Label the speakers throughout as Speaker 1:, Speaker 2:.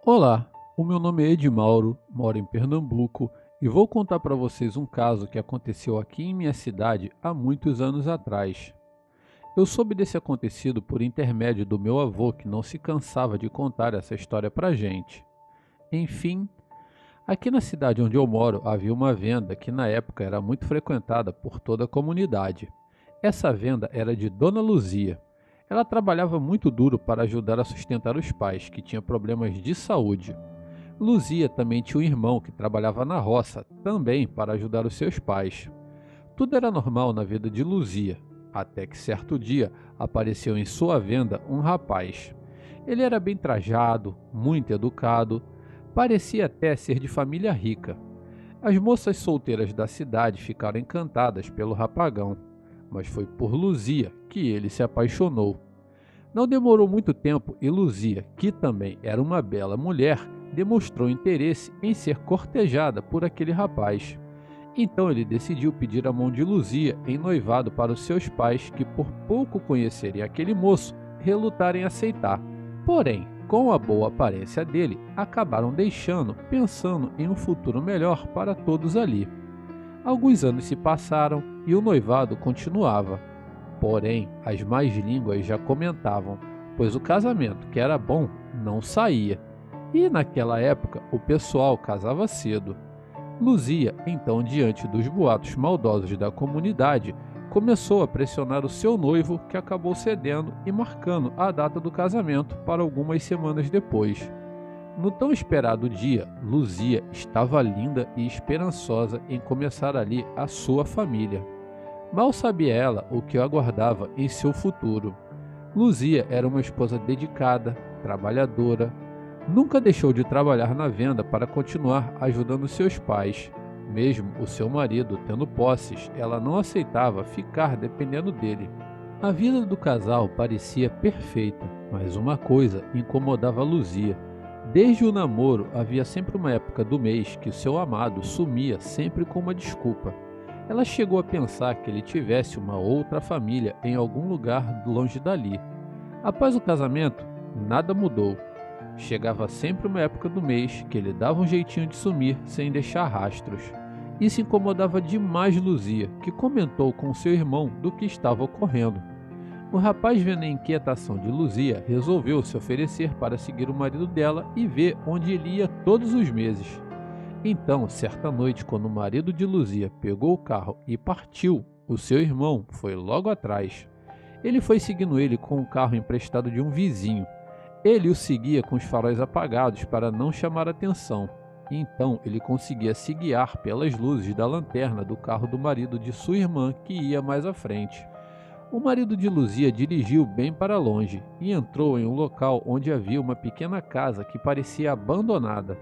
Speaker 1: Olá, o meu nome é Edmauro, moro em Pernambuco e vou contar para vocês um caso que aconteceu aqui em minha cidade há muitos anos atrás. Eu soube desse acontecido por intermédio do meu avô, que não se cansava de contar essa história para gente. Enfim, aqui na cidade onde eu moro havia uma venda que na época era muito frequentada por toda a comunidade. Essa venda era de Dona Luzia. Ela trabalhava muito duro para ajudar a sustentar os pais, que tinham problemas de saúde. Luzia também tinha um irmão que trabalhava na roça, também para ajudar os seus pais. Tudo era normal na vida de Luzia, até que certo dia apareceu em sua venda um rapaz. Ele era bem trajado, muito educado, parecia até ser de família rica. As moças solteiras da cidade ficaram encantadas pelo rapagão, mas foi por Luzia que ele se apaixonou. Não demorou muito tempo e Luzia, que também era uma bela mulher, demonstrou interesse em ser cortejada por aquele rapaz. Então ele decidiu pedir a mão de Luzia em noivado para os seus pais, que por pouco conhecerem aquele moço, relutaram em aceitar. Porém, com a boa aparência dele, acabaram deixando, pensando em um futuro melhor para todos ali. Alguns anos se passaram e o noivado continuava. Porém, as más línguas já comentavam, pois o casamento, que era bom, não saía. E naquela época o pessoal casava cedo. Luzia, então, diante dos boatos maldosos da comunidade, começou a pressionar o seu noivo, que acabou cedendo e marcando a data do casamento para algumas semanas depois. No tão esperado dia, Luzia estava linda e esperançosa em começar ali a sua família. Mal sabia ela o que aguardava em seu futuro. Luzia era uma esposa dedicada, trabalhadora. Nunca deixou de trabalhar na venda para continuar ajudando seus pais. Mesmo o seu marido tendo posses, ela não aceitava ficar dependendo dele. A vida do casal parecia perfeita, mas uma coisa incomodava Luzia. Desde o namoro havia sempre uma época do mês que seu amado sumia sempre com uma desculpa. Ela chegou a pensar que ele tivesse uma outra família em algum lugar longe dali. Após o casamento, nada mudou. Chegava sempre uma época do mês que ele dava um jeitinho de sumir sem deixar rastros. Isso incomodava demais Luzia, que comentou com seu irmão do que estava ocorrendo. O rapaz, vendo a inquietação de Luzia, resolveu se oferecer para seguir o marido dela e ver onde ele ia todos os meses. Então, certa noite, quando o marido de Luzia pegou o carro e partiu, o seu irmão foi logo atrás. Ele foi seguindo ele com o carro emprestado de um vizinho. Ele o seguia com os faróis apagados para não chamar atenção. Então, ele conseguia se guiar pelas luzes da lanterna do carro do marido de sua irmã, que ia mais à frente. O marido de Luzia dirigiu bem para longe e entrou em um local onde havia uma pequena casa que parecia abandonada.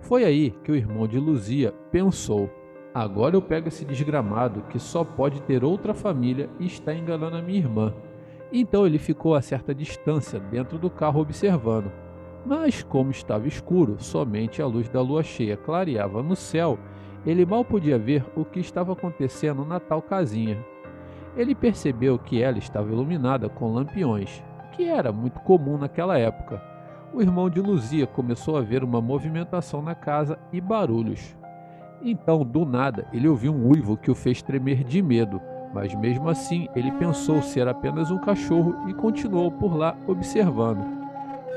Speaker 1: Foi aí que o irmão de Luzia pensou: agora eu pego esse desgramado que só pode ter outra família e está enganando a minha irmã. Então ele ficou a certa distância dentro do carro observando. Mas como estava escuro, somente a luz da lua cheia clareava no céu, ele mal podia ver o que estava acontecendo na tal casinha. Ele percebeu que ela estava iluminada com lampiões, que era muito comum naquela época. O irmão de Luzia começou a ver uma movimentação na casa e barulhos. Então, do nada, ele ouviu um uivo que o fez tremer de medo, mas mesmo assim ele pensou ser apenas um cachorro e continuou por lá observando.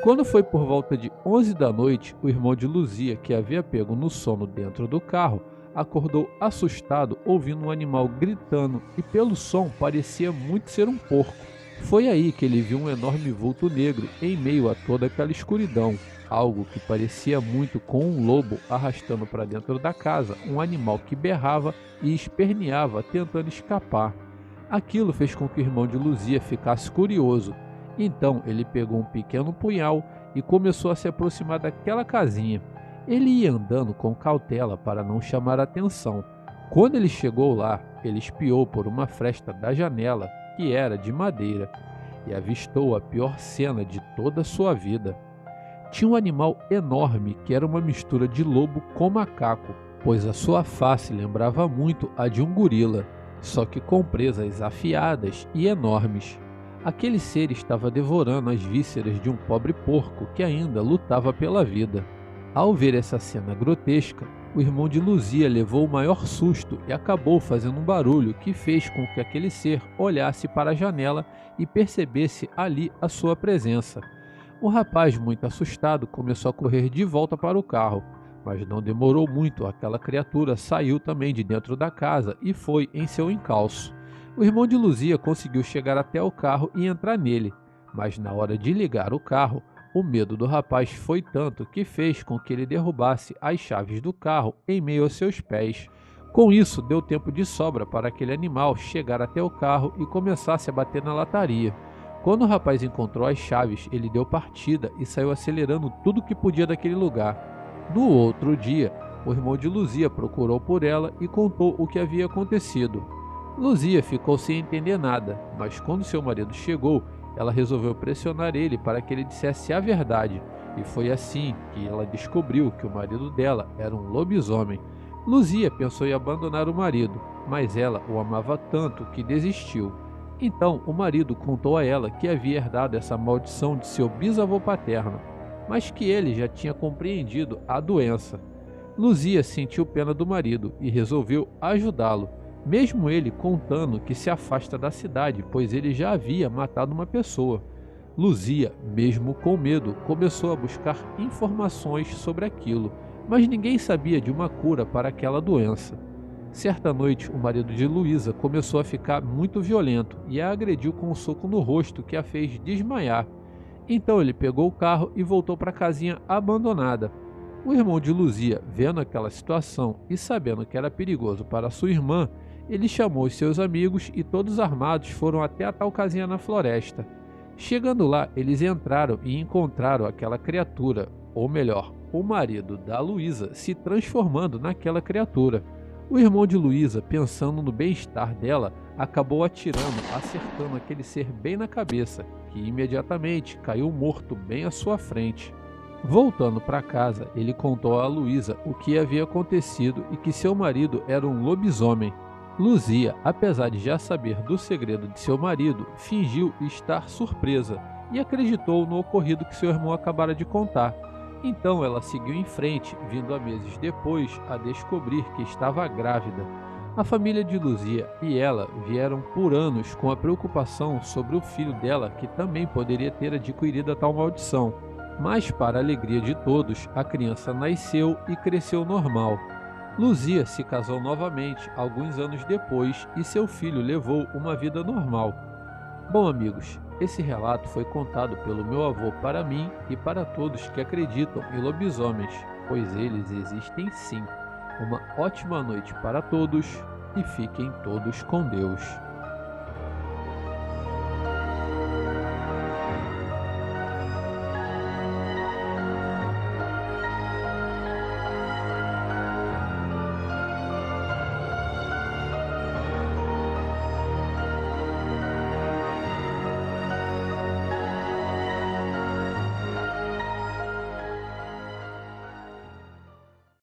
Speaker 1: Quando foi por volta de 11 da noite, o irmão de Luzia, que havia pego no sono dentro do carro, acordou assustado ouvindo um animal gritando e pelo som parecia muito ser um porco. Foi aí que ele viu um enorme vulto negro em meio a toda aquela escuridão, algo que parecia muito com um lobo arrastando para dentro da casa um animal que berrava e esperneava tentando escapar. Aquilo fez com que o irmão de Luzia ficasse curioso. Então ele pegou um pequeno punhal e começou a se aproximar daquela casinha. Ele ia andando com cautela para não chamar atenção. Quando ele chegou lá, ele espiou por uma fresta da janela, que era de madeira, e avistou a pior cena de toda a sua vida. Tinha um animal enorme que era uma mistura de lobo com macaco, pois a sua face lembrava muito a de um gorila, só que com presas afiadas e enormes. Aquele ser estava devorando as vísceras de um pobre porco que ainda lutava pela vida. Ao ver essa cena grotesca, o irmão de Luzia levou o maior susto e acabou fazendo um barulho que fez com que aquele ser olhasse para a janela e percebesse ali a sua presença. O rapaz, muito assustado, começou a correr de volta para o carro, mas não demorou muito, aquela criatura saiu também de dentro da casa e foi em seu encalço. O irmão de Luzia conseguiu chegar até o carro e entrar nele, mas na hora de ligar o carro, o medo do rapaz foi tanto que fez com que ele derrubasse as chaves do carro em meio aos seus pés. Com isso, deu tempo de sobra para aquele animal chegar até o carro e começasse a bater na lataria. Quando o rapaz encontrou as chaves, ele deu partida e saiu acelerando tudo que podia daquele lugar. No outro dia, o irmão de Luzia procurou por ela e contou o que havia acontecido. Luzia ficou sem entender nada, mas quando seu marido chegou, ela resolveu pressionar ele para que ele dissesse a verdade, e foi assim que ela descobriu que o marido dela era um lobisomem. Luzia pensou em abandonar o marido, mas ela o amava tanto que desistiu. Então o marido contou a ela que havia herdado essa maldição de seu bisavô paterno, mas que ele já tinha compreendido a doença. Luzia sentiu pena do marido e resolveu ajudá-lo, mesmo ele contando que se afasta da cidade, pois ele já havia matado uma pessoa. Luzia, mesmo com medo, começou a buscar informações sobre aquilo, mas ninguém sabia de uma cura para aquela doença. Certa noite, o marido de Luísa começou a ficar muito violento e a agrediu com um soco no rosto que a fez desmaiar. Então ele pegou o carro e voltou para a casinha abandonada. O irmão de Luzia, vendo aquela situação e sabendo que era perigoso para sua irmã, ele chamou os seus amigos e todos armados foram até a tal casinha na floresta. Chegando lá, eles entraram e encontraram aquela criatura, ou melhor, o marido da Luísa se transformando naquela criatura. O irmão de Luísa, pensando no bem-estar dela, acabou atirando, acertando aquele ser bem na cabeça, que imediatamente caiu morto bem à sua frente. Voltando para casa, ele contou a Luísa o que havia acontecido e que seu marido era um lobisomem. Luzia, apesar de já saber do segredo de seu marido, fingiu estar surpresa e acreditou no ocorrido que seu irmão acabara de contar. Então ela seguiu em frente, vindo a meses depois a descobrir que estava grávida. A família de Luzia e ela vieram por anos com a preocupação sobre o filho dela que também poderia ter adquirido a tal maldição. Mas, para a alegria de todos, a criança nasceu e cresceu normal. Luzia se casou novamente alguns anos depois e seu filho levou uma vida normal. Bom, amigos, esse relato foi contado pelo meu avô para mim e para todos que acreditam em lobisomens, pois eles existem sim. Uma ótima noite para todos e fiquem todos com Deus.